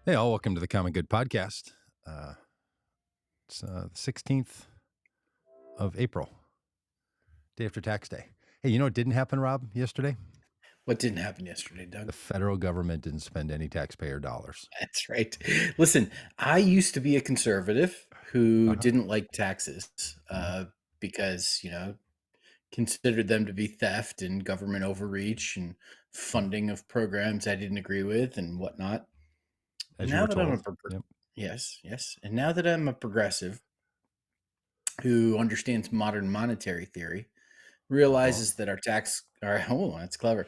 Hey, all, welcome to the Common Good Podcast. It's the 16th of April, day after tax day. Hey, you know what didn't happen, Rob, yesterday? What didn't happen yesterday, The Doug? federal government didn't spend any taxpayer dollars. That's right. Listen, I used to be a conservative who Uh-huh. didn't like taxes Mhm. because, considered them to be theft and government overreach and Yep. funding of programs I didn't agree with and whatnot. As you Now were that I'm told. Yep. yes, yes, and now that I'm a progressive who understands modern monetary theory, Uh-huh. realizes that our tax, or oh, that's clever,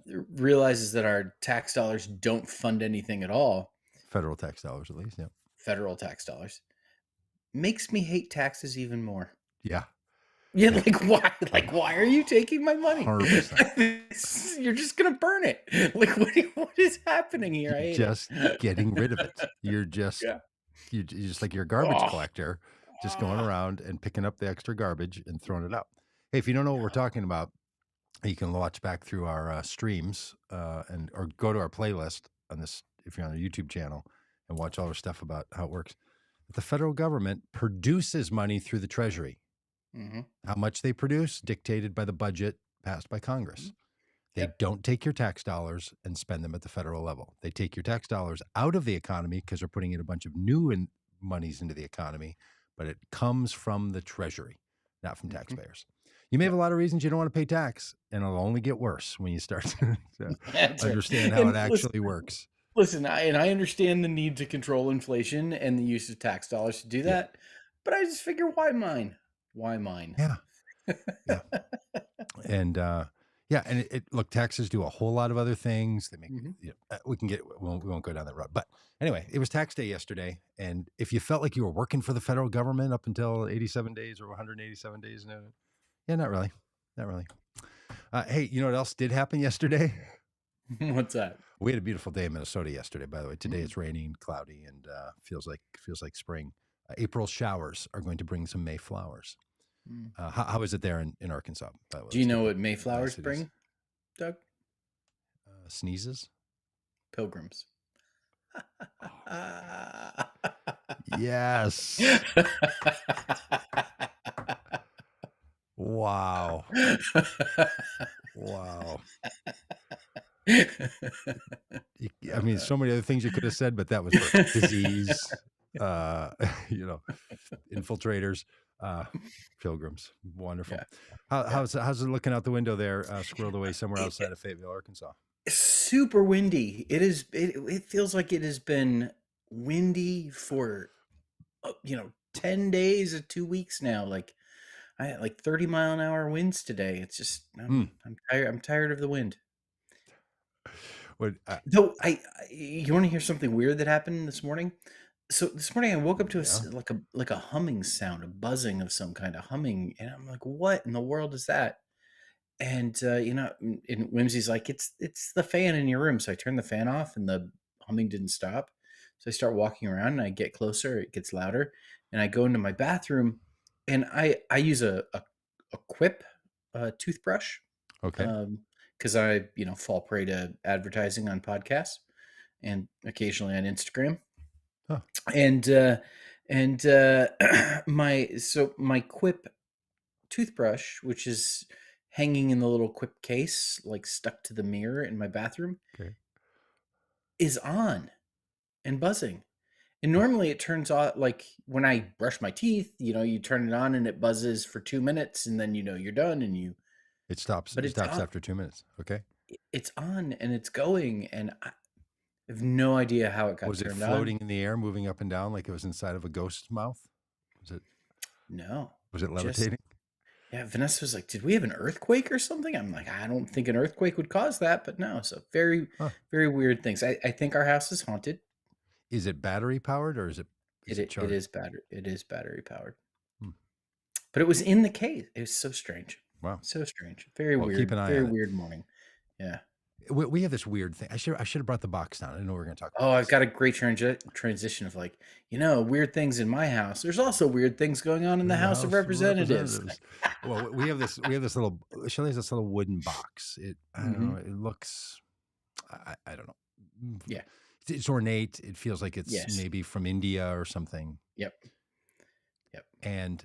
realizes that our tax dollars don't fund anything at all, Federal tax dollars, at least. Yep. federal tax dollars, makes me hate taxes even more. Yeah. Yeah, Yeah. like why? Like why are you taking my money? 100%. You're just gonna burn it. Like what is happening here? I You're hate just it. getting rid of it. Yeah. You're just like you're a garbage Oh, collector, just going ah, around and picking up the extra garbage and throwing it out. Hey, if you don't know what we're talking about, you can watch back through our streams and or go to our playlist on this if you're on our YouTube channel and watch all our stuff about how it works. The federal government produces money through the Treasury. mhm, How much they produce dictated by the budget passed by Congress. mhm. They Yep. don't take your tax dollars and spend them at the federal level. They take your tax dollars out of the economy because they're putting in a bunch of monies into the economy, but it comes from the Treasury, not from Mhm. taxpayers. You may have a Yep. lot of reasons you don't want to pay tax, and it'll only get worse when you start to That's right. understand how it And actually works. listen, I understand the need to control inflation and the use of tax dollars to do Yeah. that, but I just figure why mine? Why mine? Yeah. Yeah. And yeah, and look, taxes do a whole lot of other things. They make Mhm. we can get we won't go down that road. But anyway, it was tax day yesterday, and if you felt like you were working for the federal government up until 87 days or 187 days, no, yeah, not really, not really. Hey, you know what else did happen yesterday? What's that? We had a beautiful day in Minnesota yesterday. By the way, today Mm, it's raining, cloudy, and feels like spring. April showers are going to bring some May flowers. mm. How is it there in Arkansas? By the way, Do you let's know get what the Mayflowers niceties. bring, Doug? Sneezes. Pilgrims. Yes. Wow. Wow. I mean, so many other things you could have said, but that was perfect. Disease, uh, you know, infiltrators, uh, pilgrims. Wonderful. Yeah, yeah. How's it looking out the window there, squirreled away somewhere outside of Fayetteville, Arkansas? It's super windy. It feels like it has been windy for, 10 days or 2 weeks now. Like, I had, like, 30-mile-an-hour winds today. It's just Mm. I'm tired of the wind. What, Though you wanna hear something weird that happened this morning? So, this morning I woke up to yeah. like a humming sound, a buzzing of some kind, of humming, and I'm like, "What in the world is that?" And, and Whimsy's like, "It's the fan in your room." So I turn the fan off and the humming didn't stop. So I start walking around and I get closer, it gets louder, and I go into my bathroom and I use a Quip, toothbrush, Okay. because I, fall prey to advertising on podcasts and occasionally on Instagram. Huh. And, my Quip toothbrush, which is hanging in the little Quip case, like stuck to the mirror in my bathroom, Okay. is on and buzzing. And normally it turns on like when I brush my teeth, you turn it on and it buzzes for 2 minutes and then you're done and It stops. but It stops after 2 minutes. Okay. it's on and it's going and I have no idea how it got Was it turned on. floating in the air, moving up and down like it was inside of a ghost's mouth? Was it? No. Was it Just levitating? Yeah, Vanessa was like, "Did we have an earthquake or something?" I'm like, "I don't think an earthquake would cause that," but no. So very, Huh. very weird things. I think our house is haunted. Is it battery powered or is it It charged? is battery powered. Hmm. But it was in the case. It was so strange. Wow. So strange. Very Well, keep an weird. eye Very on it. weird morning. Yeah. We have this weird thing. I should have brought the box down. I didn't know we were going to talk Oh, about I've this. got a great transition of like, weird things in my house. There's also weird things going on in the In the House of House of Representatives. Representatives. Well, we have this little. Shelly has this little wooden box. I don't know. Hmm. It looks. I don't know. Yeah. it's ornate. It feels like it's Yes. maybe from India or something. Yep. Yep. And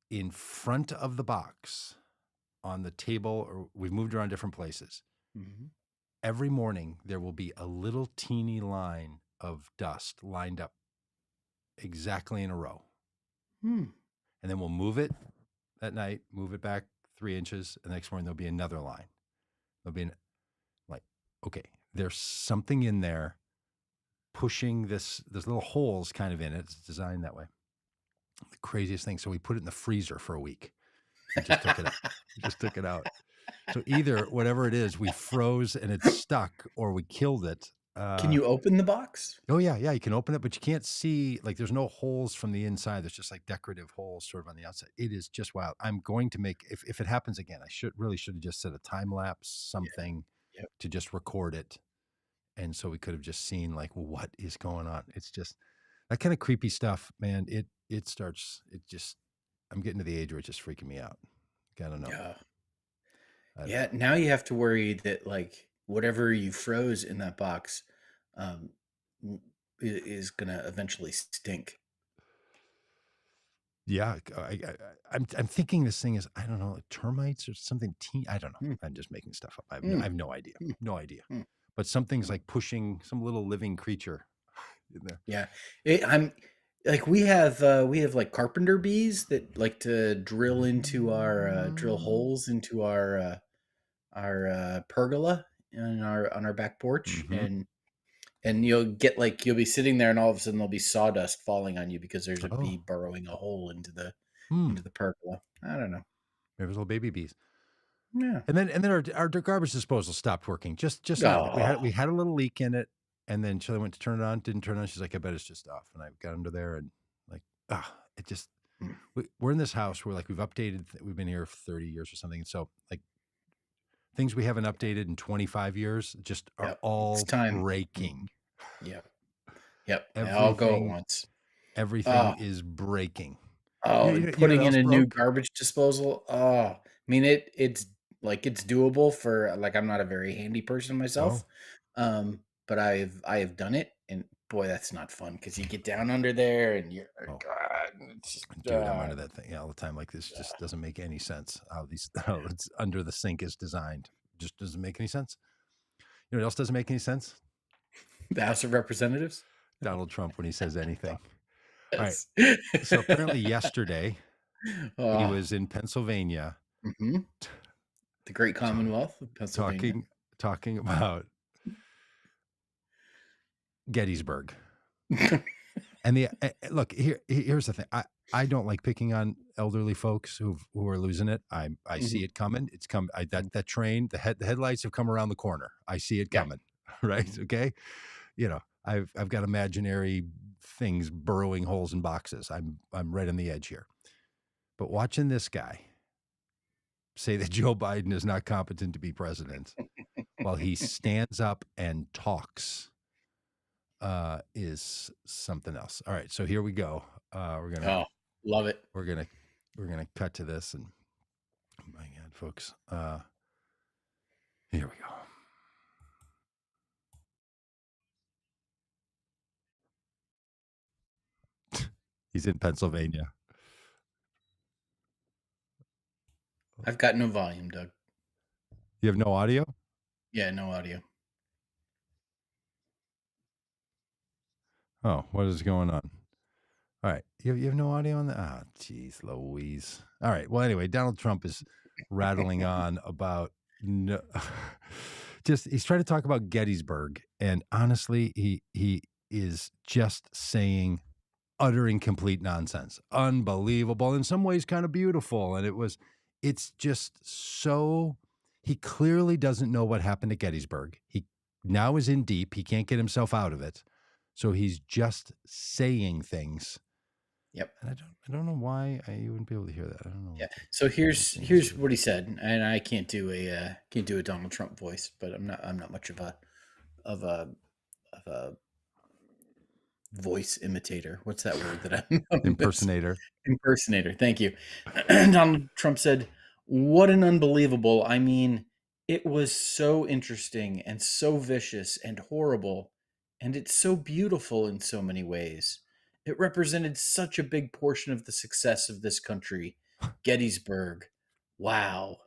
in front of the box on the table, or we've moved around different places. Mhm. Every morning there will be a little teeny line of dust lined up exactly in a row. Hmm. And then we'll move it at night, move it back 3 inches. And the next morning there'll be another line. There'll be like, okay, there's something in there pushing this. There's little holes kind of in it. It's designed that way. The craziest thing. So we put it in the freezer for a week and just took it out. We just took it out. So either whatever it is, we froze and it's stuck, or we killed it. Can you open the box? Oh yeah, you can open it, but you can't see, like, there's no holes from the inside. There's just like decorative holes sort of on the outside. It is just wild. I'm going to make, if it happens again, I should have just set a time lapse, something Yep. to just record it. And so we could have just seen like what is going on. It's just that kind of creepy stuff, man. I'm getting to the age where it's just freaking me out. I don't know. Yeah. I don't Yeah. know. Now you have to worry that like whatever you froze in that box um, is gonna eventually stink. Yeah, I'm thinking this thing is, I don't know, like termites or something. I don't know. Hmm. I'm just making stuff up. I Hmm. have no idea. Hmm. No idea. Hmm. But something's Hmm. like pushing some little living creature in there. Yeah. I'm like we have like carpenter bees that like to drill into our drill holes into our pergola on our back porch, Mm-hmm. and you'll be sitting there and all of a sudden there'll be sawdust falling on you because there's a bee Oh, burrowing a hole hmm. into the pergola. I don't know. Maybe little baby bees. Yeah. And then our garbage disposal stopped working just now. We Oh, had a little leak in it, and then Shirley went to turn it on, didn't turn it on. She's like, I bet it's just off. And I got under there and like, it just, we're in this house where like we've updated, we've been here for 30 years or something. And so like things we haven't updated in 25 years just are yep. It's all time. breaking. Mhm. Yep. Yep. They all go at Everything, once. everything Oh, is breaking. oh, and You know what putting in else a new broke? garbage disposal. Oh, I mean it's doable for like I'm not a very handy person myself. Oh, But I have done it, and boy, that's not fun because you get down under there and you're oh, God, it's just dude, I'm under that thing all the time. Like this just doesn't make any sense how it's under the sink is designed. Just doesn't make any sense. You know what else doesn't make any sense? the House of Representatives. Donald Trump when he says anything. All right. Yes. So apparently yesterday he Oh, was in Pennsylvania mhm. The Great ta- Commonwealth of Pennsylvania. talking about Gettysburg. And look, here's the thing. I don't like picking on elderly folks who are losing it. I see Mhm. it coming. It's come. Mhm. That train, the headlights have come around the corner. I see it Yeah. coming. Right? Mhm. Okay. You know, I've got imaginary things burrowing holes in boxes. I'm right on the edge here. But watching this guy say that Joe Biden is not competent to be president while he stands up and talks is something else. All right, so here we go. We're gonna Oh, love it. we're gonna we're gonna cut to this, and oh my God, folks, here we go. He's in Pennsylvania. I've got no volume, Doug. You have no audio. Yeah, no audio. Oh, what is going on? All right, you have no audio on the. Ah, geez, Louise. All right. Well, anyway, Donald Trump is rattling on about no, just he's trying to talk about Gettysburg, and honestly, he is just saying uttering complete nonsense. Unbelievable. In some ways, kind of beautiful. And it's just so, he clearly doesn't know what happened at Gettysburg. He now is in deep. He can't get himself out of it. So he's just saying things. Yep. And I don't know why you wouldn't be able to hear that. I don't know. Yeah. So Let's see. here's what he said, and I can't do a Donald Trump voice, but I'm not much of of a a voice imitator. What's that word that I'm Impersonator. impersonator? Thank you. Donald Trump said, "What an unbelievable! I mean, it was so interesting and so vicious and horrible. and it's so beautiful in so many ways. It represented such a big portion of the success of this country. Gettysburg. Wow.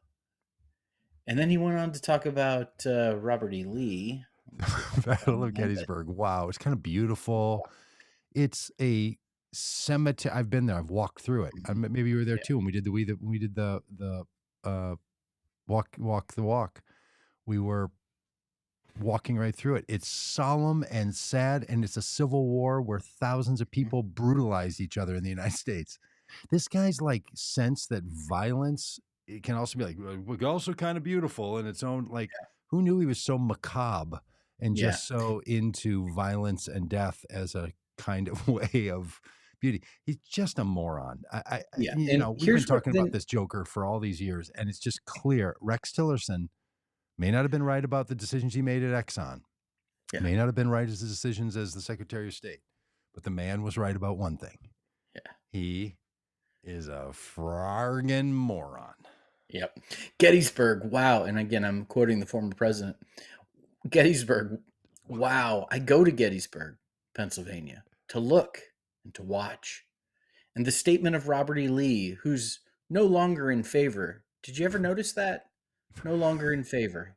And then he went on to talk about Robert E. Lee. Let me see if I can Battle find of my list. Gettysburg. Wow, it's kind of beautiful. It's a cemetery. I've been there. I've walked through it. Mhm. Maybe you were there Yeah. too. When we did the walk the walk. We were walking right through it. It's solemn and sad, and it's a civil war where thousands of Mhm. people brutalized each other in the United States. This guy's like sense that violence it can also be like also kind of beautiful in its own like who knew he was so macabre and Yeah. just so into violence and death as a kind of way of beauty. He's just a moron. Yeah. You And know, we've been here's what talking about then this Joker for all these years, and it's just clear. Rex Tillerson may not have been right about the decisions he made at Exxon, yeah. may not have been right as the decisions as the Secretary of State, but the man was right about one thing. Yeah. He is a friggin' moron. Yep. Gettysburg. Wow. And again, I'm quoting the former president. Gettysburg. Wow. I go to Gettysburg, Pennsylvania to look and to watch. And the statement of Robert E. Lee, who's no longer in favor. Did you ever notice that? No longer in favor.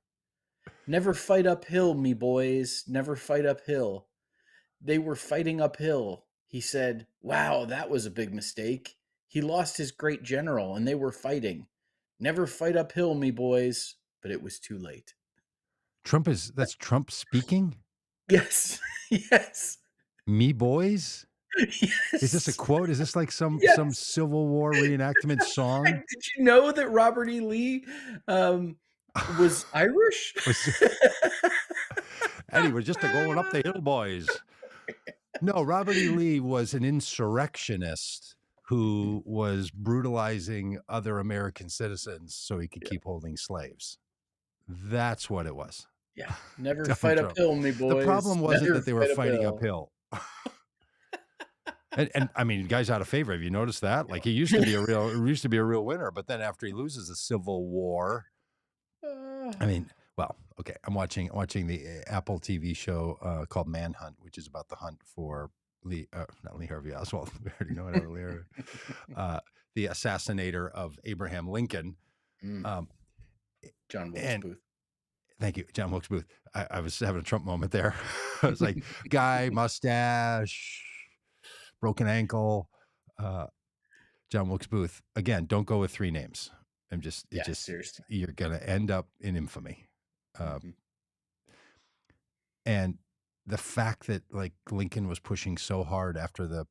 Never fight uphill, me boys. Never fight uphill. They were fighting uphill. He said, wow, that was a big mistake. He lost his great general and they were fighting. Never fight uphill, me boys. But it was too late. That's Trump speaking? Yes. Yes. Me boys? Is this a Yes. quote? Is this like some Yes. Civil War reenactment song? Did you know that Robert E. Lee was Irish? Was anyway, just a going up the hill, boys. No, Robert E. Lee was an insurrectionist who was brutalizing other American citizens so he could Yeah. keep holding slaves. That's what it was. Yeah. Never Donald fight Trump. uphill, me The boys. problem wasn't Never that they were fight fighting uphill. uphill. And I mean, guy's out of favor. Have you noticed that? Like he used to be a real winner, but then after he loses the Civil War, Uh, I mean, well, okay. I'm watching the Apple TV show called Manhunt, which is about the hunt for not Lee Harvey Oswald. We already know it. Lee Harvey, uh, the assassinator of Abraham Lincoln. mm, Um, John Wilkes and Booth. thank you, John Wilkes Booth. I was having a Trump moment there. I was like, guy, mustache, broken ankle. Uh, John Wilkes Booth. Again, don't go with three names. Yeah, seriously. You're gonna end up in infamy. Uh, Mhm. and the fact that like Lincoln was pushing so hard after the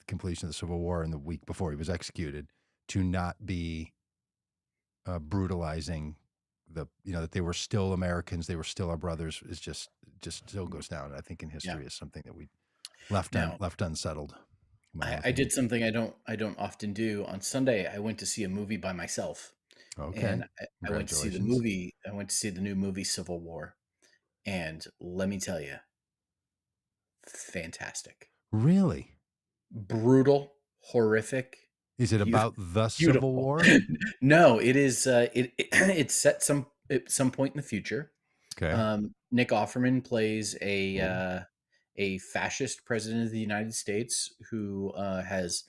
completion of the Civil War and the week before he was executed to not be brutalizing that they were still Americans, they were still our brothers is just still Mhm. goes down. I think in Yeah. history is something that we Now, left unsettled, in my own I opinion. did something I don't often do. On Sunday, I went to see a movie by myself, and Okay, I went to see the congratulations. movie. I went to see the new movie Civil War, and let me tell you, fantastic, Really? brutal, horrific, Is it beautiful, about the Civil beautiful. War? No, it is. It's set at some point in the future. Okay. Nick Offerman plays Oh. a fascist president of the United States who has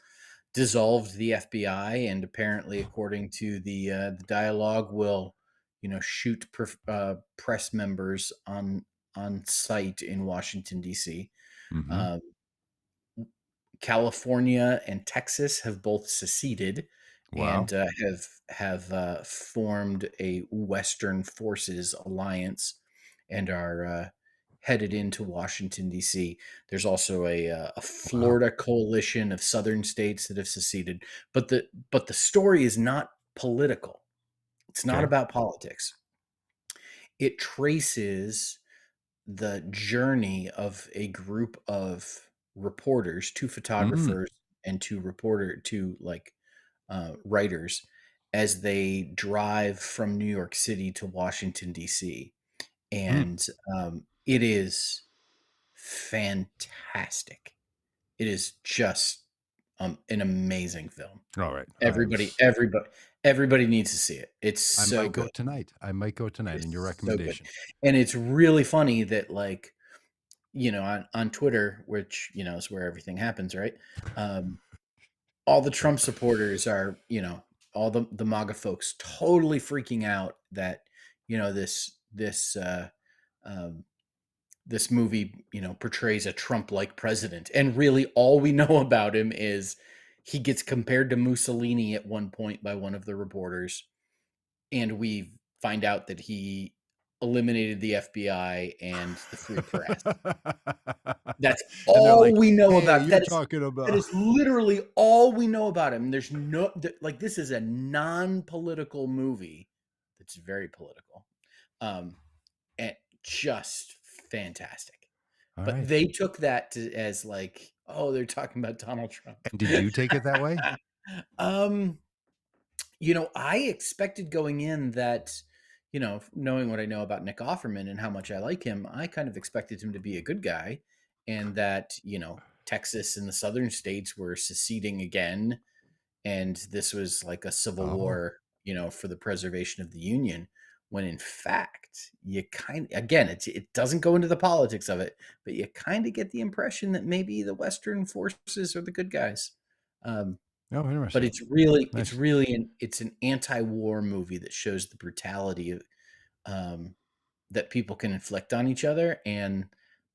dissolved the FBI, and apparently, according to the dialogue, will shoot press members on site in Washington D.C. Mhm. Um, California and Texas have both seceded and Wow. have formed a Western Forces alliance and are headed into Washington D.C. There's also a Wow. Florida coalition of southern states that have seceded, but the story is not political. It's not Okay. about politics. It traces the journey of a group of reporters, two Mm. photographers and two writers as they drive from New York City to Washington D.C. Mm. And it is fantastic. It is just an amazing film. All right. Everybody, everybody, everybody needs to see it. It's I so might go good. tonight. I might go It tonight is in your so good, recommendation. and it's really funny that like on Twitter, which, is where everything happens, right? Um, all the Sure. Trump supporters are, all the MAGA folks totally freaking out that, um, this movie, portrays a Trump-like president. And really all we know about him is he gets compared to Mussolini at one point by one of the reporters, and we find out that he eliminated the FBI and the free press. That's And they're all like, we know "Hey, about you're that is talking that about." is literally all we know about him. There's no like, this is a non-political movie that's very political, um, and just fantastic. All But right. they took that as like, "Oh, they're talking about Donald Trump." And did you take it that way? Um I expected going in that, knowing what I know about Nick Offerman and how much I like him, I kind of expected him to be a good guy, and that, Texas and the southern states were seceding again, and this was like a civil Oh. war, for the preservation of the Union. When in fact, you kind again, it doesn't go into the politics of it, but you kind of get the impression that maybe the Western forces are the good guys. Um, Oh, but interesting. it's Nice. really an anti-war movie that shows the brutality of, um, that people can inflict on each other, and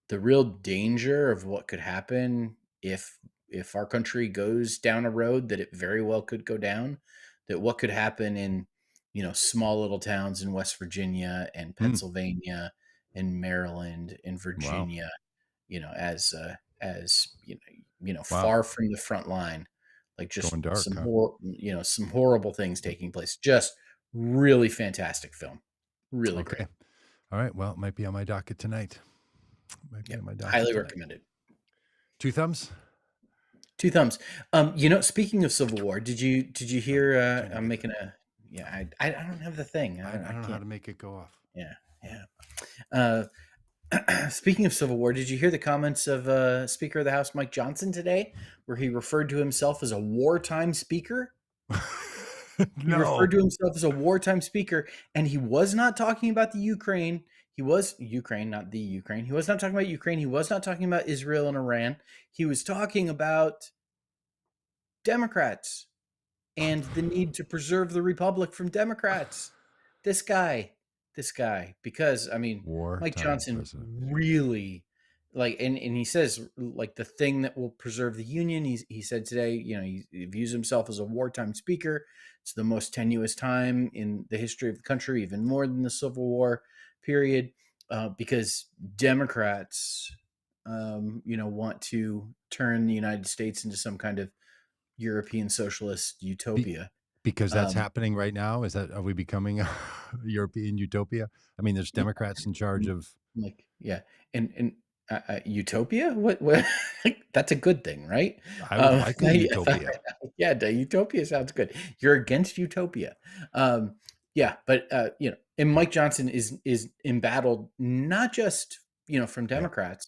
the real danger of what could happen if our country goes down a road that it very well could go down, that what could happen in, small little towns in West Virginia and Hmm. Pennsylvania and Maryland and Wow. Virginia, as Wow. far from the front line, like just Going dark, huh? some horrible things taking place. Just really fantastic film, really great. Okay. All right. Well, it might be on my docket tonight. Might be Yep, on my docket highly tonight. recommended. 2 thumbs? Two thumbs. Speaking of Civil War, did you I'm hear? trying to I'm get the making a yeah. I don't have the thing. I I don't know how can't. to make it go off. Yeah, yeah. Speaking of Civil War, did you hear the comments of Speaker of the House Mike Johnson today, where he referred to himself as a wartime speaker? He referred No. to himself as a wartime speaker, and he was not talking about the Ukraine. He was Ukraine, not the Ukraine. He was not talking about Ukraine. He was not talking about Israel and Iran. He was talking about Democrats and the need to preserve the republic from Democrats. This guy, this guy, because I mean, Mike Wartime Johnson president. really and he says like the thing that will preserve the union. He said today, he views himself as a wartime speaker. It's the most tenuous time in the history of the country, even more than the Civil War period, because Democrats, want to turn the United States into some kind of European socialist Be utopia. because that's Um, happening right now? Is that are we becoming a European utopia? I mean, there's yeah, Democrats in charge mm, of like, yeah, and utopia? What? Like, that's a good thing, right? I would like a Yeah, utopia. yeah, the utopia sounds good. You're against utopia. Um, yeah, but, and Mike Johnson is embattled not just, from Yep, Democrats,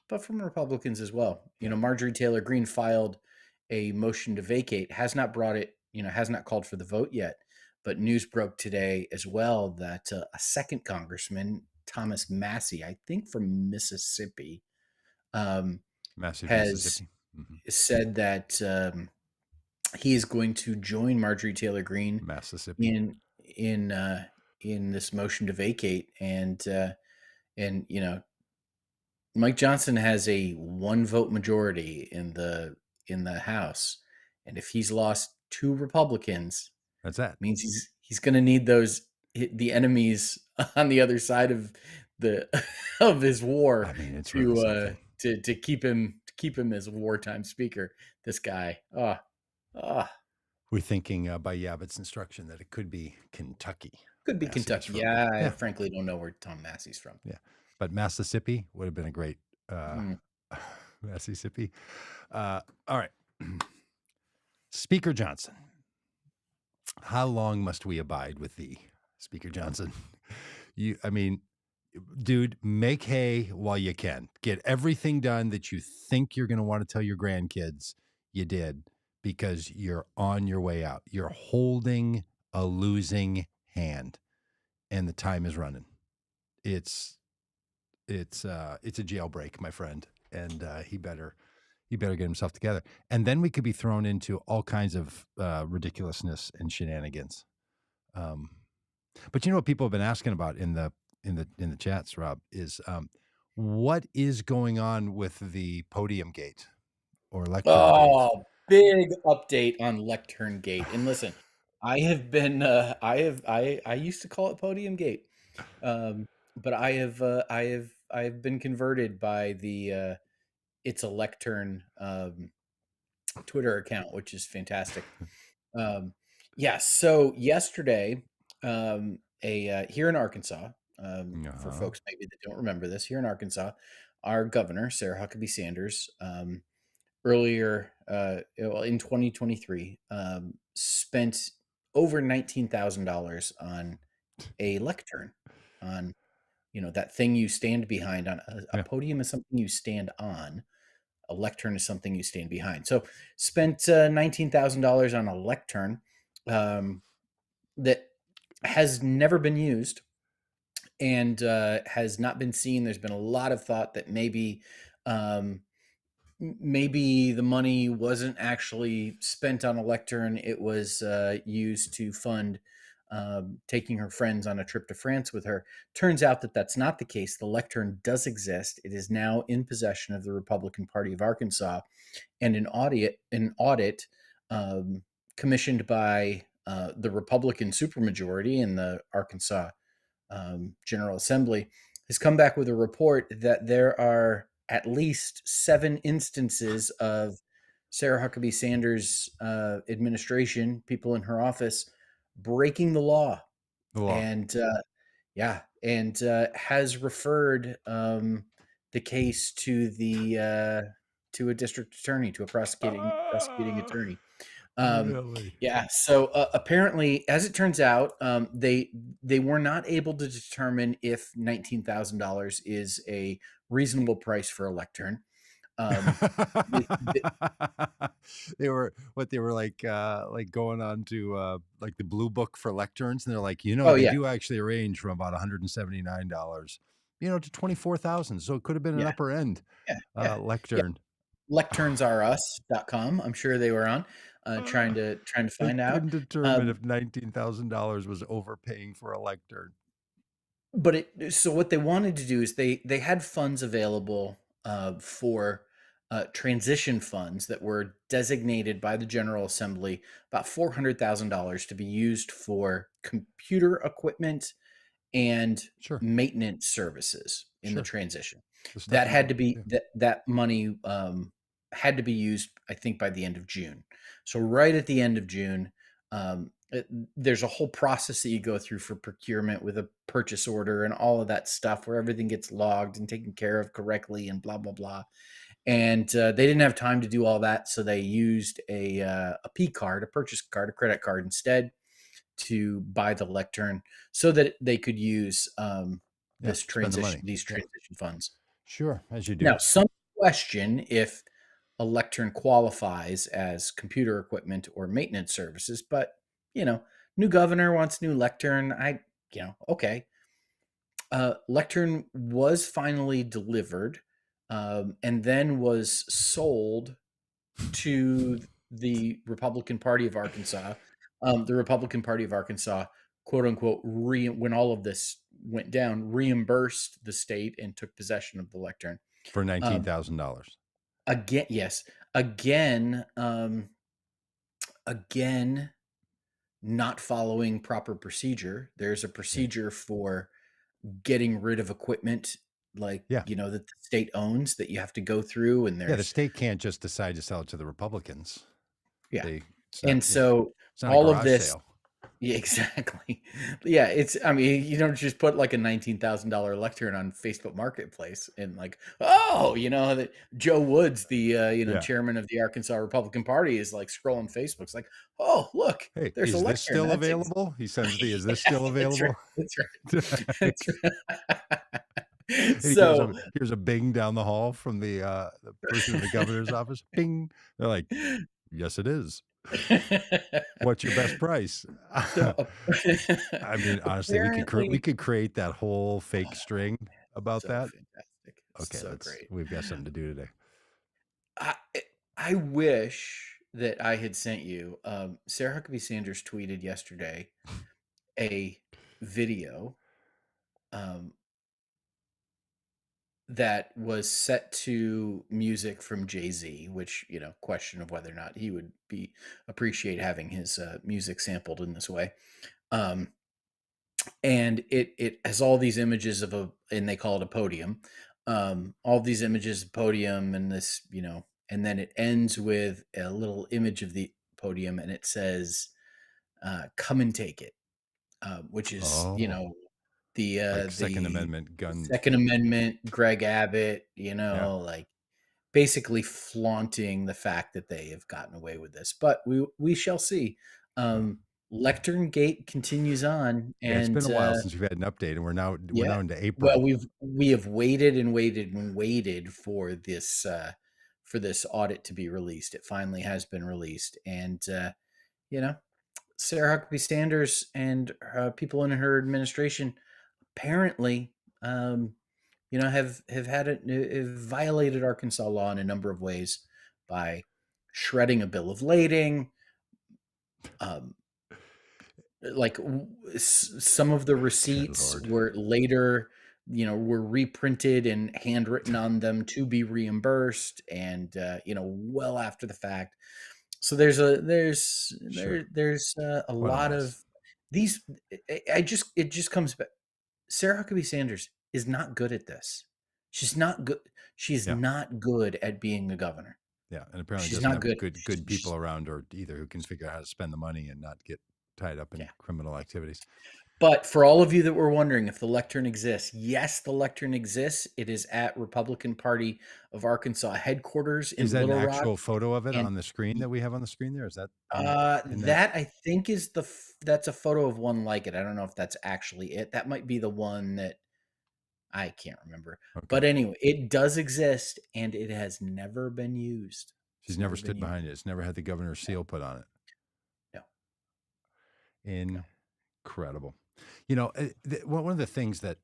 but from Republicans as well. yep. Marjorie Taylor Greene filed a motion to vacate, has not called for the vote yet. But news broke today as well that a second congressman, Thomas Massey, I think from Mississippi, um, Massive has Mississippi. Mhm. said that he is going to join Marjorie Taylor Greene Mississippi. in in uh, in this motion to vacate, and Mike Johnson has a one vote majority in the House, and if he's lost two Republicans, That's that. means he's going to need the enemies on the other side of the of his war I mean, it's really something. to keep him as wartime speaker. This guy, oh, We're thinking, by Yabbitt's instruction that it could be Kentucky, could where be Massey is Kentucky. from. Yeah, I Yeah, frankly don't know where Tom Massey's from. yeah. But Mississippi would have been a great, uh, Mm. Mississippi. All right. Speaker Johnson. How long must we abide with thee, Speaker Johnson? I mean, dude, make hay while you can. Get everything done that you think you're going to want to tell your grandkids you did because you're on your way out. You're holding a losing hand and the time is running. It's it's a jailbreak, my friend, and he better get himself together. And then we could be thrown into all kinds of ridiculousness and shenanigans. Um, but you know what people have been asking about in the chats, Rob, is what is going on with the podium gate or lectern gate? Oh, big update on Lectern Gate. And listen, I have been, I used to call it Podium Gate, but I have been converted by the It's a Lectern Twitter account, which is fantastic. Um, yeah. So yesterday, here in Arkansas, for Uh-huh. folks maybe that don't remember this, here in Arkansas, our governor Sarah Huckabee Sanders, earlier, well, in 2023, spent over $19,000 on a lectern, on that thing you stand behind. On a Yeah. podium is something you stand on. A lectern is something you stand behind. So spent $19,000 on a lectern um, that has never been used and has not been seen. There's been a lot of thought that um, maybe the money wasn't actually spent on a lectern. It was used to fund taking her friends on a trip to France with her. Turns out that that's not the case. The lectern does exist. It is now in possession of the Republican Party of Arkansas, and an audit um, commissioned by the Republican supermajority in the Arkansas General Assembly has come back with a report that there are at least 7 instances of Sarah Huckabee Sanders' administration, people in her office, breaking the law, The law. and yeah, and has referred the case to a district attorney, to a prosecuting Ah, attorney. Um, really? yeah. So apparently, as it turns out, they were not able to determine if $19,000 is a reasonable price for a lectern. Um, the, the- They were like going on to like the blue book for lecterns, and they're like, oh they yeah, do actually range from about $179, to 24,000. So it could have been an yeah, upper end yeah, yeah, yeah. lectern. Lecturnsareus.com. I'm sure they were on Uh, trying to they find out. couldn't determine Um, if $19,000 was overpaying for a lectern. so what they wanted to do is they had funds available for transition funds that were designated by the General Assembly, about $400,000 to be used for computer equipment and Sure, maintenance services in the sure. transition. The stuff That you had do. to be Yeah. that money had to be used, I think, by the end of June. So right at the end of June, there's a whole process that you go through for procurement with a purchase order and all of that stuff, where everything gets logged and taken care of correctly and blah blah blah. And they didn't have time to do all that, so they used a P card, a purchase card, a credit card instead, to buy the lectern so that they could use Yeah. Spend the money. these Yeah. transition funds. Sure. As you Now, do. some question if a lectern qualifies as computer equipment or maintenance services, but you know, new governor wants new lectern. Okay. Lectern was finally delivered, and then was sold to the Republican Party of Arkansas. The Republican Party of Arkansas, quote unquote, when all of this went down, reimbursed the state and took possession of the lectern. For nineteen Um, thousand dollars. again, yes, again, again, not following proper procedure. There's a Yeah. procedure for getting rid of equipment, like Yeah. that the state owns, that you have to go through, and Yeah. The there's state can't just decide to sell it to the Republicans. yeah, They it's not and so it's not a all of garage this. sale. Yeah, exactly. Yeah, I mean, you don't just put like a $19,000 lectern on Facebook Marketplace and like, oh, that Joe Woods, the Yeah. chairman of the Arkansas Republican Party, is like scrolling Facebook. It's like, oh, look, Hey, there's a is this lectern. still available? He sends the, is this Yeah, still that's right. available? That's right. And That's right. he So hears a bing down the hall from the person in the governor's office. Bing. They're like, yes, it is. What's your best price? so I mean, honestly, we apparently, could create that whole fake oh, string about so that. fantastic. Okay, So great. we've got something to do today. I I wish that I had sent you. Sarah Huckabee Sanders tweeted yesterday a video um, that was set to music from Jay-Z, which, question of whether or not he would be appreciate having his music sampled in this way. Um, and it has all these images of and they call it a podium. All these images of podium and this, and then it ends with a little image of the podium and it says, "Come and take it," which is, Oh, like Second the Amendment gun. Second Amendment, Greg Abbott, Yeah. like basically flaunting the fact that they have gotten away with this. But we shall see. Well, Lectern Gate continues on, yeah, it's been and a while since we've had an update, and we're yeah. now into Well, April. we have waited and waited and waited for this audit to be released. It finally has been released, and you know, Sarah Huckabee Sanders and people in her administration apparently, have had it have violated Arkansas law in a number of ways by shredding a bill of lading. Um, some of the Good receipts Lord. were later, were reprinted and handwritten on them to be reimbursed, and well after the fact. So Sure. there's a What a lot of mess. these. It just comes back. Sarah Huckabee Sanders is not good at this. She's not good. She's Yeah. not good at being a governor. Yeah. And apparently She's doesn't not have good. good people around her either who can figure out how to spend the money and not get tied up in Yeah. criminal activities. But for all of you that were wondering if the lectern exists, yes, the lectern exists. It is at Republican Party of Arkansas headquarters Is in that an Little Rock. actual photo of it And on the screen that we have on the screen there? Is that in that? that I think is that's a photo of one like it. I don't know if that's actually it. That might be the one that I can't remember. Okay. But anyway, it does exist and it has never been used. She's It's never never been stood used. behind it. It's never had the governor's seal put on No, it. no. Incredible. One of the things that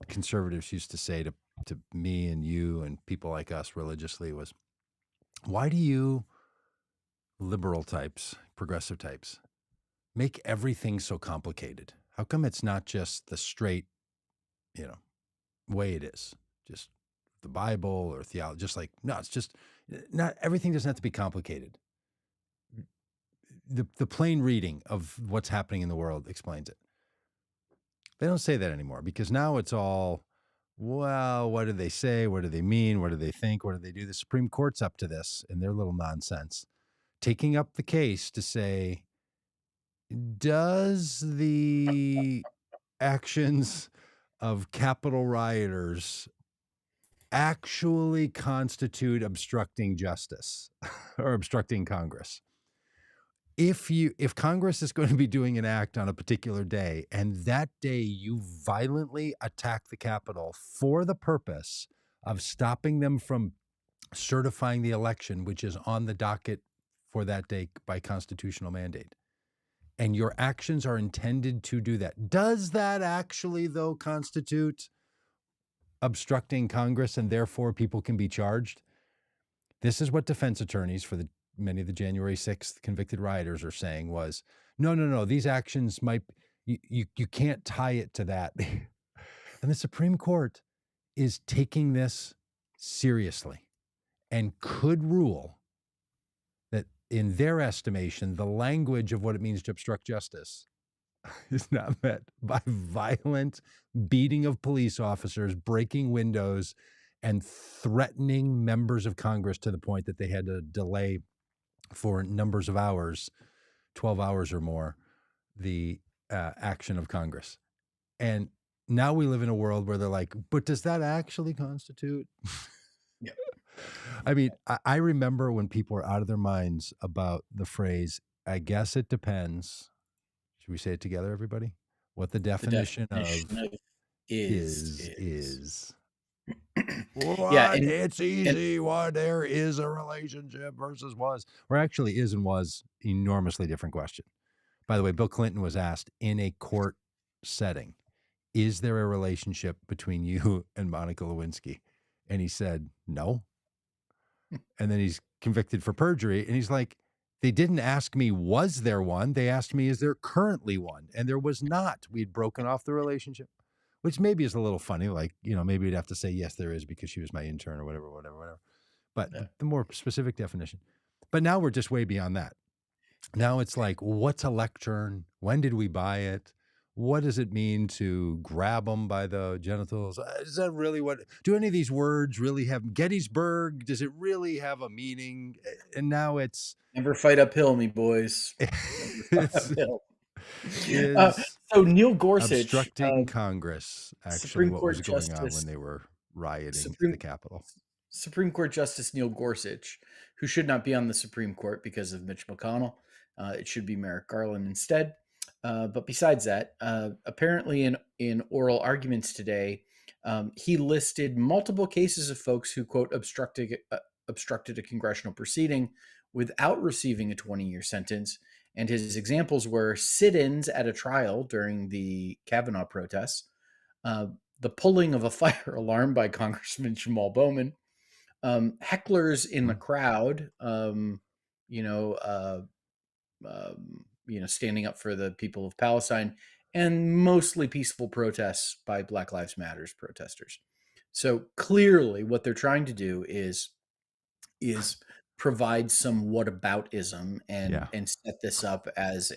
conservatives used to say to me and you and people like us religiously was, why do you liberal types, progressive types, make everything so complicated? How come it's not just the straight, you know, way it is? Just the Bible or theology, just like, no, it's just not everything doesn't have to be complicated. The plain reading of what's happening in the world explains it. They don't say that anymore because now it's all, well, what do they say? What do they mean? What do they think? What do they do? The Supreme Court's up to this and their little nonsense, taking up the case to say, does the actions of Capitol rioters actually constitute obstructing justice or obstructing Congress? If Congress is going to be doing an act on a particular day and that day you violently attack the Capitol for the purpose of stopping them from certifying the election, which is on the docket for that day by constitutional mandate, and your actions are intended to do that, does that actually, though, constitute obstructing Congress and therefore people can be charged? This is what defense attorneys for many of the January 6th convicted rioters are saying was, no, these actions might, you can't tie it to that. And the Supreme Court is taking this seriously and could rule that in their estimation, the language of what it means to obstruct justice is not met by violent beating of police officers, breaking windows, and threatening members of Congress to the point that they had to delay for numbers of hours, 12 hours or more, the action of Congress. And now we live in a world where they're like, but does that actually constitute? Yeah. I mean, I remember when people were out of their minds about the phrase, I guess it depends. Should we say it together, everybody? What the The definition definition of of is. is. Yeah, What? It's and easy. What? There is a relationship versus was, or actually is and was, enormously different question. By the way, Bill Clinton was asked in a court setting, "Is there a relationship between you and Monica Lewinsky?" And he said, "No." And then he's convicted for perjury, and he's like, "They didn't ask me, 'Was there one?' They asked me, 'Is there currently one?' And there was not. We'd broken off the relationship." Which maybe is a little funny, like, maybe we'd have to say, "Yes, there is," because she was my intern or whatever, whatever, whatever. But Yeah. the more specific definition. But now we're just way beyond that. Now it's like, what's a lectern? When did we buy it? What does it mean to grab them by the genitals? Is that really what? Do any of these words really have Gettysburg? Does it really have a meaning? And now Never fight uphill, me boys. Never fight it's uphill. Uh, is so Neil Gorsuch, obstructing Congress actually Supreme what was Court going on when Justice they were rioting at the Supreme Capitol? Supreme Court Justice Neil Gorsuch, who should not be on the Supreme Court because of Mitch McConnell. It should be Merrick Garland instead. But besides that, apparently in oral arguments today, he listed multiple cases of folks who quote obstructed a congressional proceeding without receiving a 20-year sentence. And his examples were sit-ins at a trial during the Kavanaugh protests, uh, the pulling of a fire alarm by Congressman Jamal Bowman, hecklers in the Mhm. crowd, you know, standing up for the people of Palestine, and mostly peaceful protests by Black Lives Matters protesters. So clearly, what they're trying to do is provide some whataboutism Yeah. and set this up as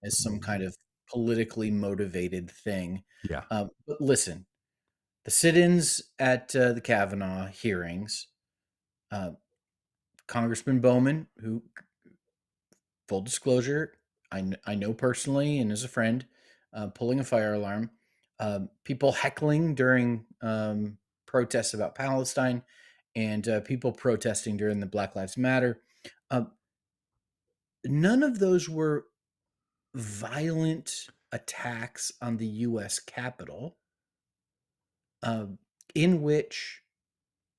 some kind of politically motivated thing. Yeah. But listen, the sit-ins at the Kavanaugh hearings, uh, Congressman Bowman, who, full disclosure, I know personally and as a friend, pulling a fire alarm, people heckling during protests about Palestine, and people protesting during the Black Lives Matter. Uh, None of those were violent attacks on the U.S. Capitol, uh, in which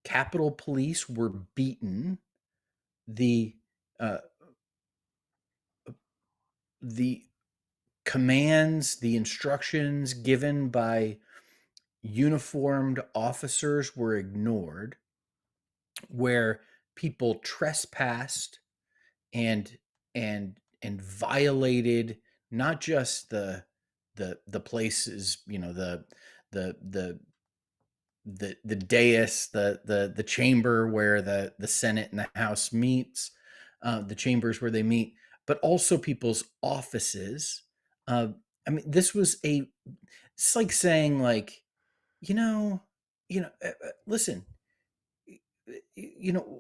Capitol Police were beaten. The uh, the commands, the instructions given by uniformed officers were ignored, where people trespassed and violated not just the places, the the the dais, the chamber where the Senate and the House meets, the chambers where they meet, but also people's offices. Uh, I mean, it's like saying, like, you know, listen,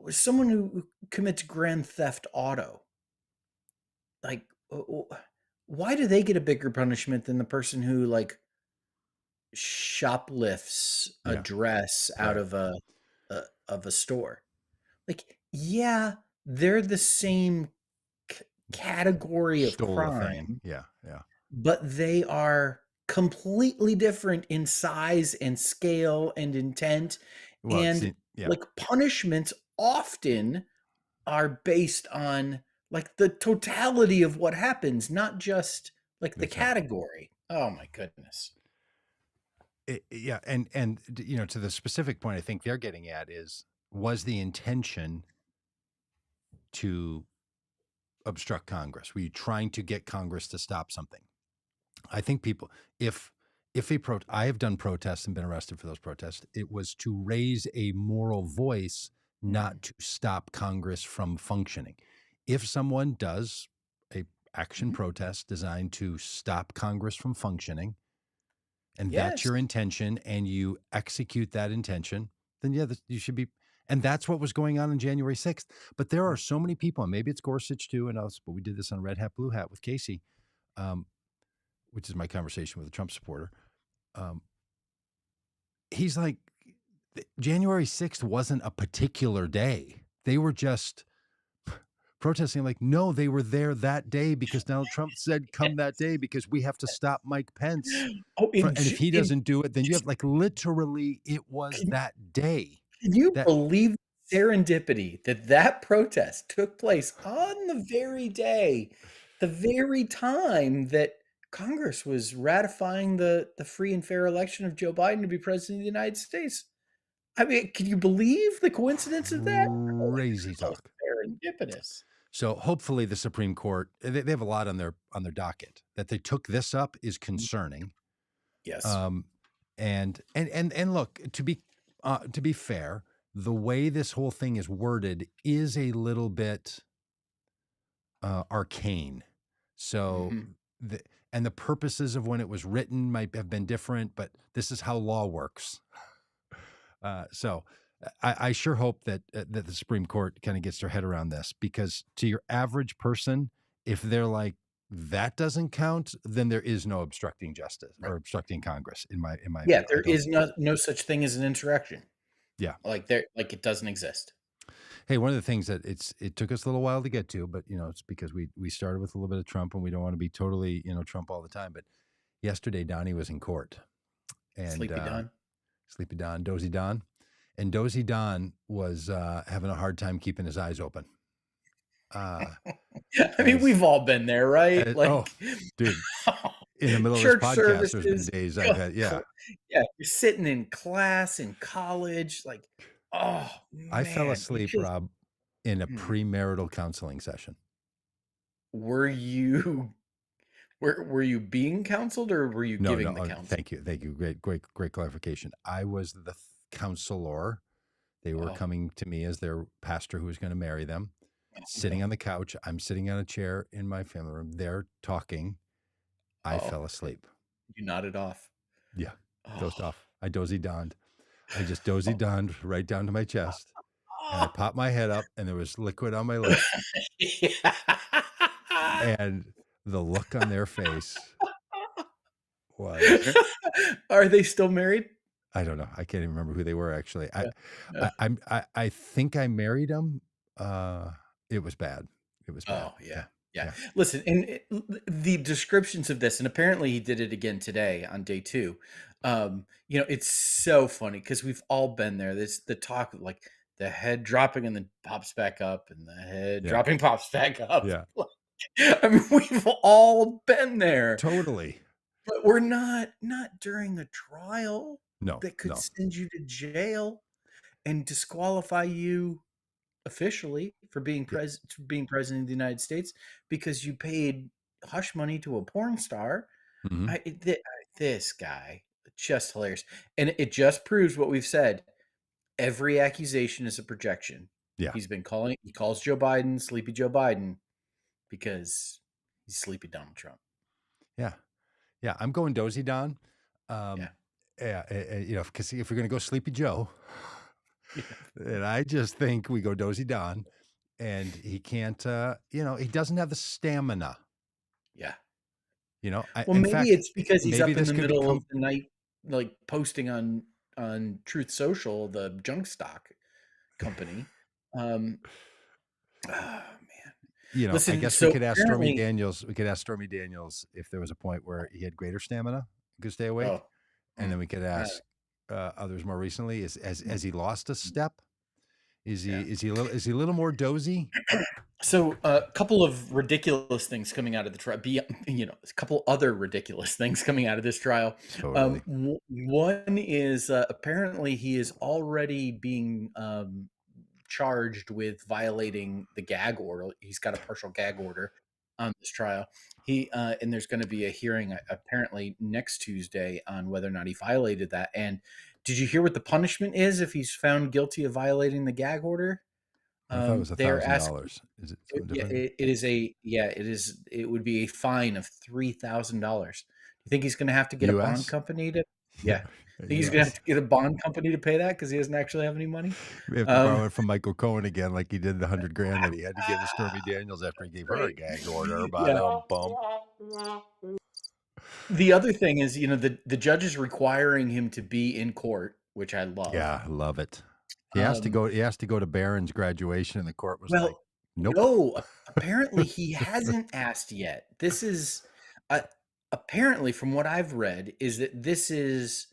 someone who commits grand theft auto, like, why do they get a bigger punishment than the person who, like, shoplifts a Yeah. dress out Right. of a store? Like, yeah, they're the same category of Stole a thing. crime, Yeah. Yeah. but they are completely different in size and scale and intent, Well, and, see, yeah. like, punishments often are based on, like, the totality of what happens, not just, like, the That's right. category. Oh my goodness. Yeah, and to the specific point I think they're getting at is, was the intention to obstruct Congress? Were you trying to get Congress to stop something? I think people, if I have done protests and been arrested for those protests, it was to raise a moral voice, Mhm, not to stop Congress from functioning. If someone does a action mhm. protest designed to stop Congress from functioning, and that's Yes. your intention and you execute that intention, then yeah, you should be. And that's what was going on January 6th. But there are so many people, and maybe it's Gorsuch too, and us, but we did this on Red Hat, Blue Hat with Casey, um, which is my conversation with a Trump supporter. Um, he's like, January 6th wasn't a particular day. They were just protesting, like, no, they were there that day because Donald Trump said, come that day because we have to stop Mike Pence. Oh, And if he in doesn't do it, then you have like literally it was can that day can you that believe serendipity that that protest took place on the very day, the very time that Congress was ratifying the free and fair election of Joe Biden to be president of the United States. I mean, can you believe the coincidence of that? Crazy So talk. serendipitous. So hopefully the Supreme Court, they have a lot on their docket. That they took this up is concerning. Yes. Um, and look, to be fair, the way this whole thing is worded is a little bit arcane. So Mhm. the and the purposes of when it was written might have been different, but this is how law works. So I sure hope that the Supreme Court kind of gets their head around this, because to your average person, if they're like that doesn't count, then there is no obstructing justice Right. or obstructing Congress in my Yeah, view. I there don't. is no such thing as an insurrection. Yeah. Like it doesn't exist. Hey, one of the things that it took us a little while to get to, but it's because we started with a little bit of Trump, and we don't want to be totally Trump all the time. But yesterday, Donnie was in court, and Sleepy Don. Sleepy Don, Dozy Don, and Dozy Don was having a hard time keeping his eyes open. I mean, As we've all been there, right? oh, dude, in the middle of this church podcast, there's been services. days I've had. Yeah, Yeah, you're sitting in class in college, like, oh I fell man, you asleep, just Rob, in a hmm. premarital counseling session. Were you were you being counseled or were you No, no. giving the counsel? Thank you. Great clarification. I was the counselor. They were Oh, coming to me as their pastor who was going to marry them, sitting no. on the couch. I'm sitting on a chair in my family room. They're talking. I Oh, fell asleep. you nodded off. Yeah, Oh. dozed off. I dozy donned. I just dozy donned right down to my chest, and I Oh. popped my head up, and there was liquid on my lip, Yeah. and the look on their face was, Are they still married? I don't know. I can't even remember who they were actually. Yeah. Yeah. I think I married them. Uh, it was bad. It was bad. Oh, yeah. Yeah. Yeah. Yeah. Listen, and the descriptions of this, and apparently he did it again today on day 2. It's so funny because 'cause we've all been there. This the talk of, like, the head dropping and then pops back up, and the head Yeah. dropping, pops back up. Yeah. I mean, we've all been there, Totally. but we're not during a trial No, that could no. send you to jail and disqualify you officially for Yeah. being president of the United States because you paid hush money to a porn star. Mhm. I it thi This guy, just hilarious, and it just proves what we've said. Every accusation is a projection. Yeah. He calls Joe Biden Sleepy Joe Biden because he's Sleepy Donald Trump. Yeah. Yeah. I'm going dozy Don. Yeah. Um, yeah, because if we're gonna go Sleepy Joe, Yeah. and I just think we go dozy Don, and he can't. He doesn't have the stamina. Yeah. Well, In maybe fact, it's because he's maybe up in this the could middle of become. the night, like, posting on Truth Social, the junk stock company. Um, oh, man. I Listen, guess we so could ask Stormy apparently Daniels. We could ask Stormy Daniels if there was a point where he had greater stamina, he could stay awake, oh, and mm, then we could uh, ask others more recently. Has he lost a mm, step? yeah. Is he a little more dozy? So, a couple of ridiculous things coming out of the trial. A couple other ridiculous things coming out of this trial. Totally. One is apparently he is already being charged with violating the gag order. He's got a partial gag order on this trial. And there's going to be a hearing apparently next Tuesday on whether or not he violated that. And did you hear what the punishment is if he's found guilty of violating the gag order? I thought it was They're asking. $1,000. Is it something Yeah, different? it is. It would be a fine of $3,000. Do you think he's going to have to get a bond U.S. company to? Yeah, Yeah, think he's going to have U.S. to get a bond company to pay that because he doesn't actually have any money. We have to Um, borrow it from Michael Cohen again, like he did the 100 grand that he had to give to Stormy Daniels after he gave her a right. gag order. But Yeah. bump. The other thing is, the judge is requiring him to be in court, which I love. Yeah, love it. He has to Um, go. He has to go to Barron's graduation, and the court was like, well, "Nope." no, apparently he hasn't asked yet. Uh, Apparently, from what I've read, is that this is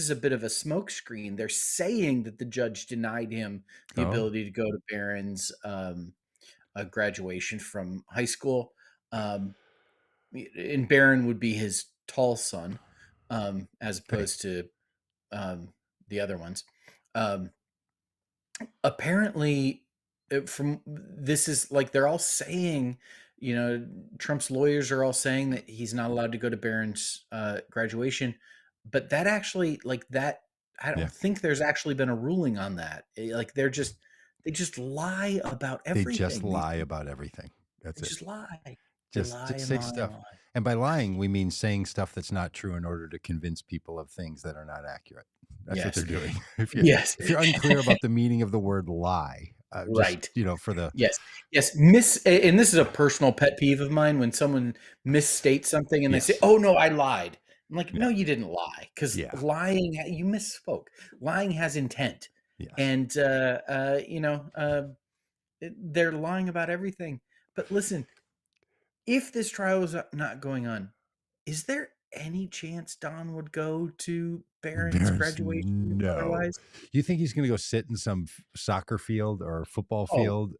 a bit of a smokescreen. They're saying that the judge denied him the Oh, ability to go to Barron's graduation from high school. Um, and Barron would be his tall son, as Right. opposed to the other ones. Um, Apparently, from this is like they're all saying, you know, Trump's lawyers are all saying that he's not allowed to go to Barron's graduation, but that actually, like that, I Yeah. don't think there's actually been a ruling on that. Like they just lie about They just everything. These lie people, about everything. That's they it. just lie. They lie Just and say lie and stuff. lie. And by lying, we mean saying stuff that's not true in order to convince people of things that are not accurate. That's what they're Yes, doing. yes, If you're unclear about the meaning of the word lie, just right. for the Yes, yes, and this is a personal pet peeve of mine when someone misstates something and they say, yes, "Oh, no, I lied." I'm like, "No, yeah, you didn't lie, because yeah, lying you misspoke. Lying has intent." yes. And, they're lying about everything. But listen, if this trial is not going on, is there any chance Don would go to Barron's There's graduation or no. otherwise? You think he's going to go sit in some soccer field or football Oh, field?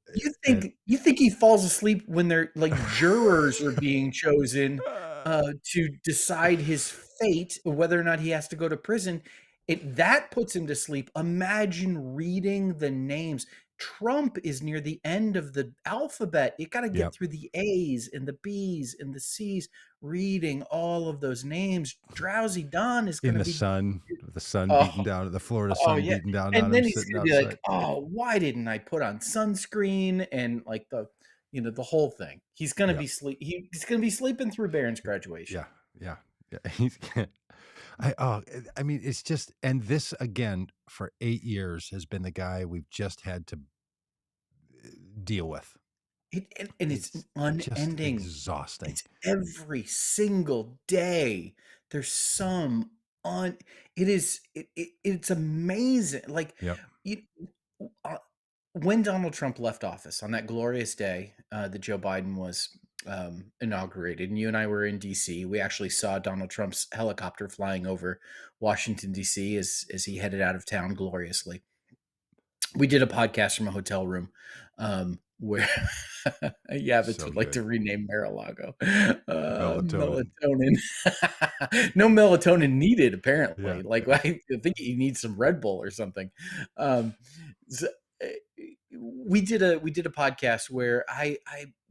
And you think he falls asleep when they're like, jurors are being chosen, to decide his fate, whether or not he has to go to prison? That puts him to sleep. Imagine reading the names. Trump is near the end of the alphabet. You gotta get yep, through the A's and the B's and the C's, reading all of those names. Drowsy Don is in gonna the be sun, with the sun oh. beating down, the Florida Oh, sun yeah, beating down on and him, then he's sitting gonna be like, outside. "Oh, why didn't I put on sunscreen?" And, like, the whole thing. Yeah, He's gonna be sleeping through Barron's graduation. yeah, yeah, yeah. He's, I mean, it's just, and this again for 8 years has been the guy we've just had to deal with. And it's It's just unending. exhausting. It's every single day. There's some on it's amazing. Like, Yep. you uh, when Donald Trump left office on that glorious day, that Joe Biden was, inaugurated, and you and I were in DC, we actually saw Donald Trump's helicopter flying over Washington, DC, as he headed out of town gloriously. We did a podcast from a hotel room, where yeah, that's So what like good. to rename Mar-a-Lago. Melatonin. Melatonin. No melatonin needed, Yeah, apparently. Like, yeah, I think he needs some Red Bull or something. Um, so, eh, we did a podcast where I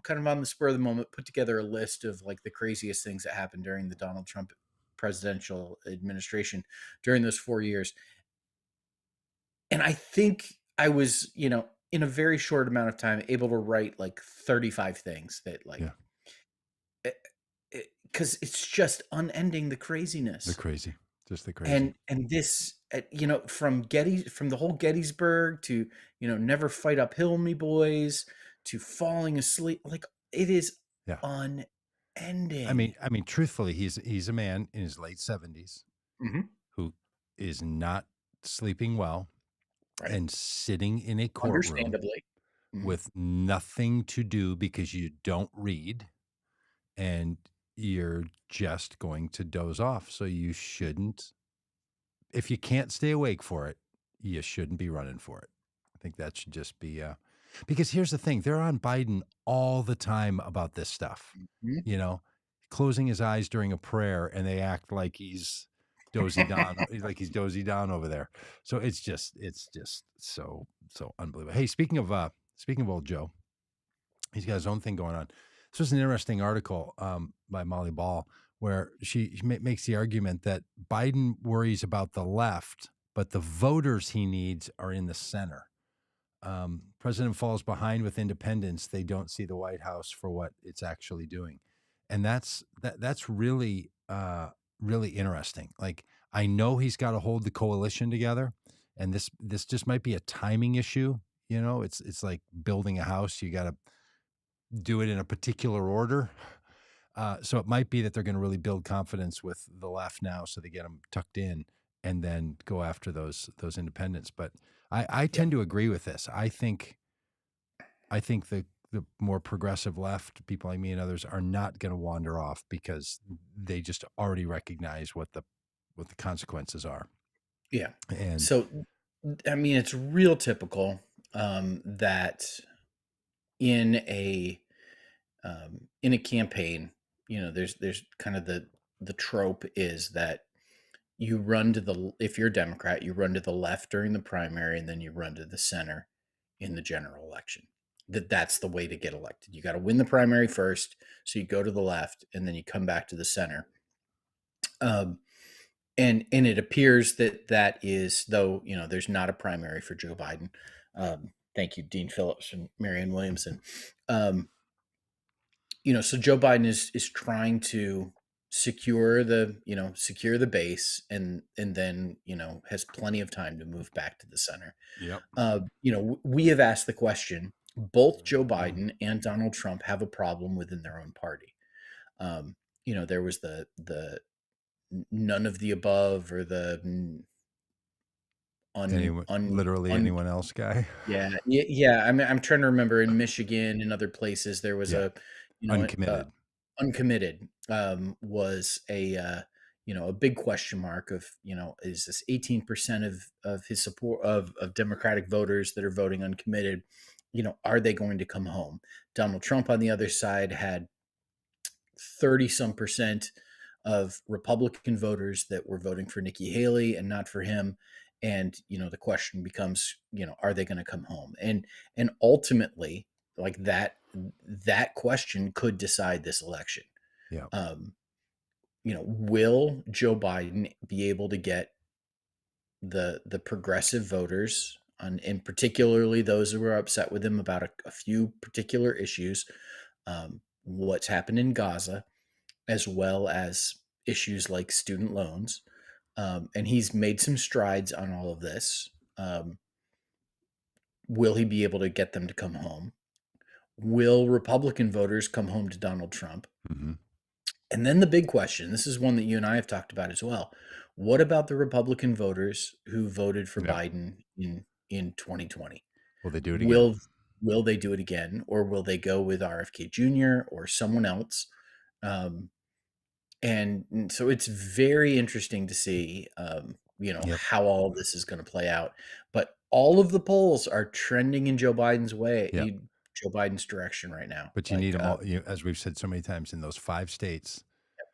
kind of on the spur of the moment put together a list of like the craziest things that happened during the Donald Trump presidential administration during those 4 years. And I think I was, in a very short amount of time, able to write like 35 things that yeah. like, because it's just unending the The craziness. crazy, just the crazy. And this, from the whole Gettysburg to, never fight uphill, me boys, to falling asleep, like it is Yeah. unending. I mean, truthfully, he's a man in his late 70s Mhm. who is not sleeping well Right. and sitting in a courtroom Understandably. Mhm. with nothing to do because you don't read and you're just going to doze off. So you shouldn't, if you can't stay awake for it, you shouldn't be running for it. I think that should just be, because here's the thing, they're on Biden all the time about this stuff, Mhm. you know, closing his eyes during a prayer and they act like he's dozy down over there. So it's just so, so unbelievable. Hey, speaking of old Joe, he's got his own thing going on. This was an interesting article by Molly Ball where she makes the argument that Biden worries about the left, but the voters he needs are in the center. President falls behind with independents. They don't see the White House for what it's actually doing, and that's really really interesting. Like I know he's got to hold the coalition together, and this just might be a timing issue. You know, it's like building a house. You got to do it in a particular order. So it might be that they're going to really build confidence with the left now, so they get them tucked in, and then go after those independents. But I Yeah. tend to agree with this. I think the more progressive left, people like me and others, are not going to wander off because they just already recognize what the consequences are. Yeah. And So, I mean, it's real typical, that in a in a campaign, there's kind of the trope is that you run to the if you're a Democrat, you run to the left during the primary, and then you run to the center in the general election. That's the way to get elected. You got to win the primary first, so you go to the left, and then you come back to the center. Um, and it appears that that is, though, there's not a primary for Joe Biden. Thank you, Dean Phillips and Marianne Williamson. Um, so Joe Biden is trying to secure the base, and then has plenty of time to move back to the center. Yep. We have asked the question. Both Joe Biden and Donald Trump have a problem within their own party. There was the none of the above, or the un Anyone, un literally un anyone else guy. yeah. I mean, I'm trying to remember, in Michigan and other places there was Yeah. a Uncommitted. uncommitted, was a big question mark of, is this 18% of his support of Democratic voters that are voting uncommitted, are they going to come home? Donald Trump on the other side had 30 some percent of Republican voters that were voting for Nikki Haley and not for him. And, the question becomes, are they going to come home? And ultimately, like, that question could decide this election. Yeah. Will Joe Biden be able to get the progressive voters, and particularly those who are upset with him about a few particular issues, what's happened in Gaza, as well as issues like student loans. And he's made some strides on all of this. Will he be able to get them to come home? Will Republican voters come home to Donald Trump? Mm-hmm. And then the big question, this is one that you and I have talked about as well. What about the Republican voters who voted for Yeah. Biden in 2020? Will they do it again? Will they do it again, or will they go with RFK Jr. or someone else? And so it's very interesting to see, Yep. how all of this is going to play out. But all of the polls are trending in Yeah. Joe Biden's direction right now. But you need Like, them all. As we've said so many times, in those 5 states, the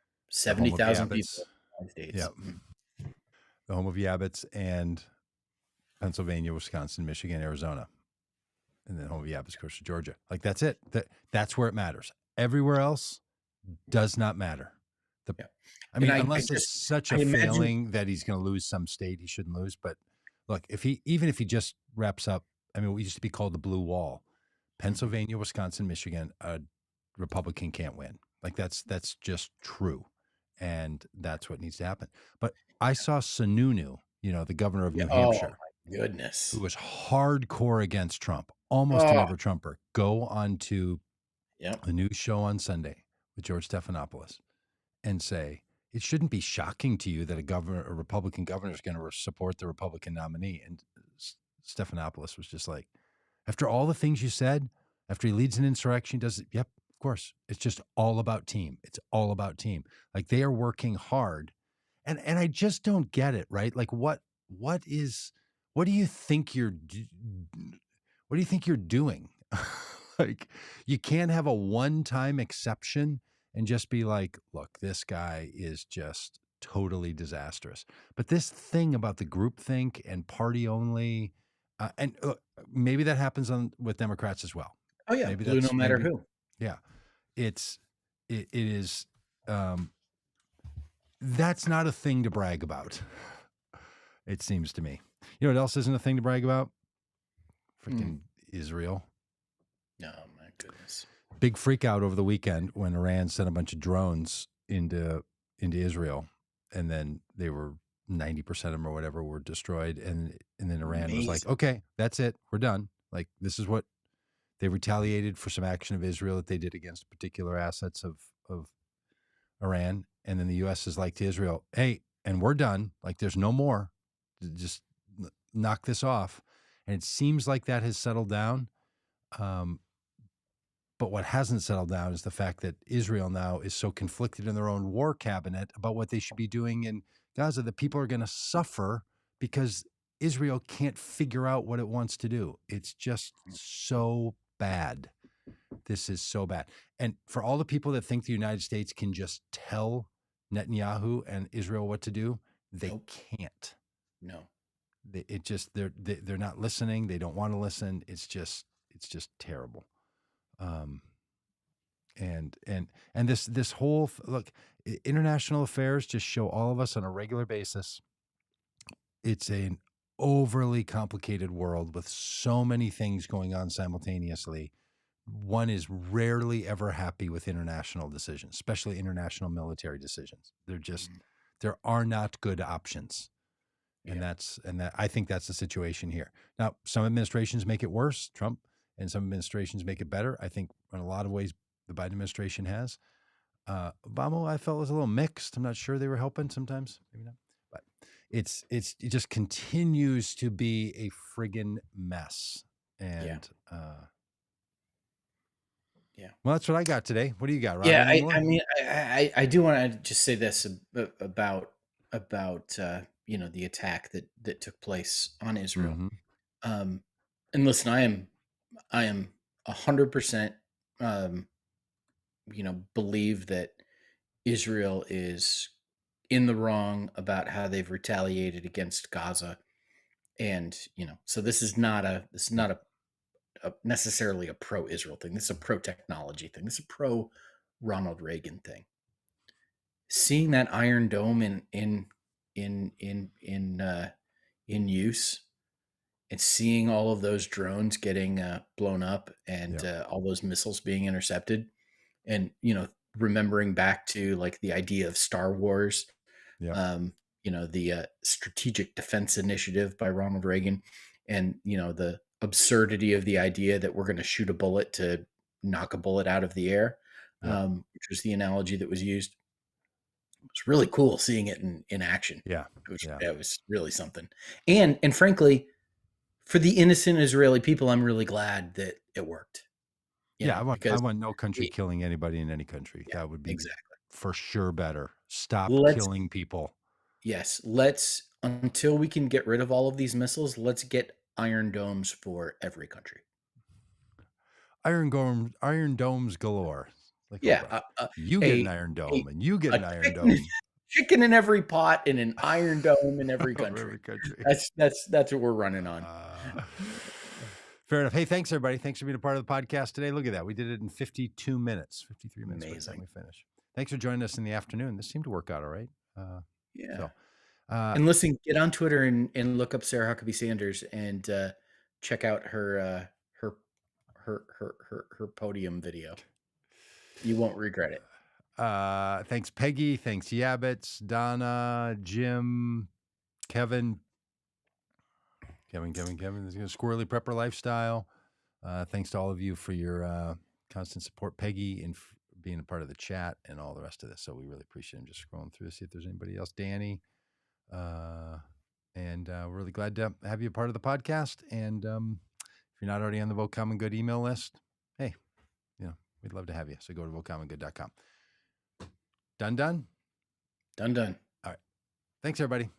home of the 70,000 people Abbotts. in the United Yeah. States. The home of the Abbotts, and Pennsylvania, Wisconsin, Michigan, Arizona, and then home of the Abbotts, of course, Georgia. Like, that's it. That's where it matters. Everywhere else does not matter. Yeah. I And mean, I unless it's just, such I a imagine, failing that he's going to lose some state he shouldn't lose. But look, even if he just wraps up, I mean, we used to be called the blue wall. Pennsylvania, Wisconsin, Michigan, a Republican can't win. Like, that's just true, and that's what needs to happen. But I saw Sununu, the governor of yeah, New oh Hampshire, my goodness. who was hardcore against Trump, almost an Oh, ever Trumper, go on to yep. a news show on Sunday with George Stephanopoulos and say, it shouldn't be shocking to you that a Republican governor is going to support the Republican nominee. And Stephanopoulos was just like, after all the things you said, after he leads an insurrection, does it? Yep, of course. It's just all about team. It's all about team. Like, they are working hard. And I just don't get it, right? Like, what do you think what do you think you're doing? Like, you can't have a one-time exception and just be like, look, this guy is just totally disastrous. But this thing about the groupthink and party only, and maybe that happens with Democrats as well. Oh yeah, Maybe blue no matter who. yeah, it is, that's not a thing to brag about. It seems to me. You know what else isn't a thing to brag about? Freaking Israel. Oh my goodness. Big freak out over the weekend when Iran sent a bunch of drones into Israel, and then they were 90% of them or whatever were destroyed, and then Iran was like, Amazing. okay, that's it, we're done. Like, this is what they retaliated for, some action of Israel that they did against particular assets of Iran, and then the U.S. is like to Israel, hey, and we're done. Like, there's no more. Just knock this off. And it seems like that has settled down. But what hasn't settled down is the fact that Israel now is so conflicted in their own war cabinet about what they should be doing in Gaza that people are going to suffer because Israel can't figure out what it wants to do. It's just so bad. This is so bad. And for all the people that think the United States can just tell Netanyahu and Israel what to do, they Nope. can't. No. They're not listening. They don't want to listen. It's just terrible. And this whole look, international affairs just show all of us on a regular basis. It's an overly complicated world with so many things going on simultaneously. One is rarely ever happy with international decisions, especially international military decisions. Mhm. There are not good options. And Yeah. I think that's the situation here. Now, some administrations make it worse, Trump, and some administrations make it better. I think in a lot of ways the Biden administration has. Obama, I felt, was a little mixed. I'm not sure they were helping sometimes, maybe not. But it just continues to be a friggin' mess. Yeah. And Yeah. well, that's what I got today. What do you got, Rob? Yeah. Any more? I mean, I do want to just say this about the attack that took place on Israel. Mm-hmm. Um, and listen, I am 100% um, believe that Israel is in the wrong about how they've retaliated against Gaza, and so this is not a necessarily a pro-Israel thing. This is a pro-technology thing. This is a pro-Ronald Reagan thing. Seeing that Iron Dome in use, and seeing all of those drones getting blown up, and all those missiles being intercepted, and remembering back to like the idea of Star Wars, Yeah. the Strategic Defense Initiative by Ronald Reagan, and the absurdity of the idea that we're going to shoot a bullet to knock a bullet out of the air, Yeah. which was the analogy that was used. It was really cool seeing it in action. Yeah. It was really something. And frankly, for the innocent Israeli people, I'm really glad that it worked. Yeah. I Because want no country it, killing anybody in any country. yeah, That would be exactly. for sure better. Stop Let's killing people. Yes, let's until we can get rid of all of these missiles, let's get iron domes for every country. Iron domes galore. Like Yeah, Oprah. You get an a iron a dome, and you get a an iron chicken, dome chicken in every pot and an iron dome in every over country. every country. That's what we're running on. Uh, fair enough. Hey, thanks everybody. Thanks for being a part of the podcast today. Look at that. We did it in 52 minutes, 53 minutes by the time Amazing. we finish. Thanks for joining us in the afternoon. This seemed to work out all right. Yeah. So, uh, And listen, get on Twitter and look up Sarah Huckabee Sanders, and check out her podium video. You won't regret it. thanks Peggy. Thanks Yabbits, Donna, Jim, Kevin. This is a squirrely prepper lifestyle. Thanks to all of you for your constant support, Peggy, and being a part of the chat and all the rest of this. So we really appreciate it. I'm just scrolling through to see if there's anybody else. Danny. And we're really glad to have you a part of the podcast. And if you're not already on the Vote Common Good email list, hey, we'd love to have you. So go to votecommongood.com. Done? Done. All right. Thanks, everybody.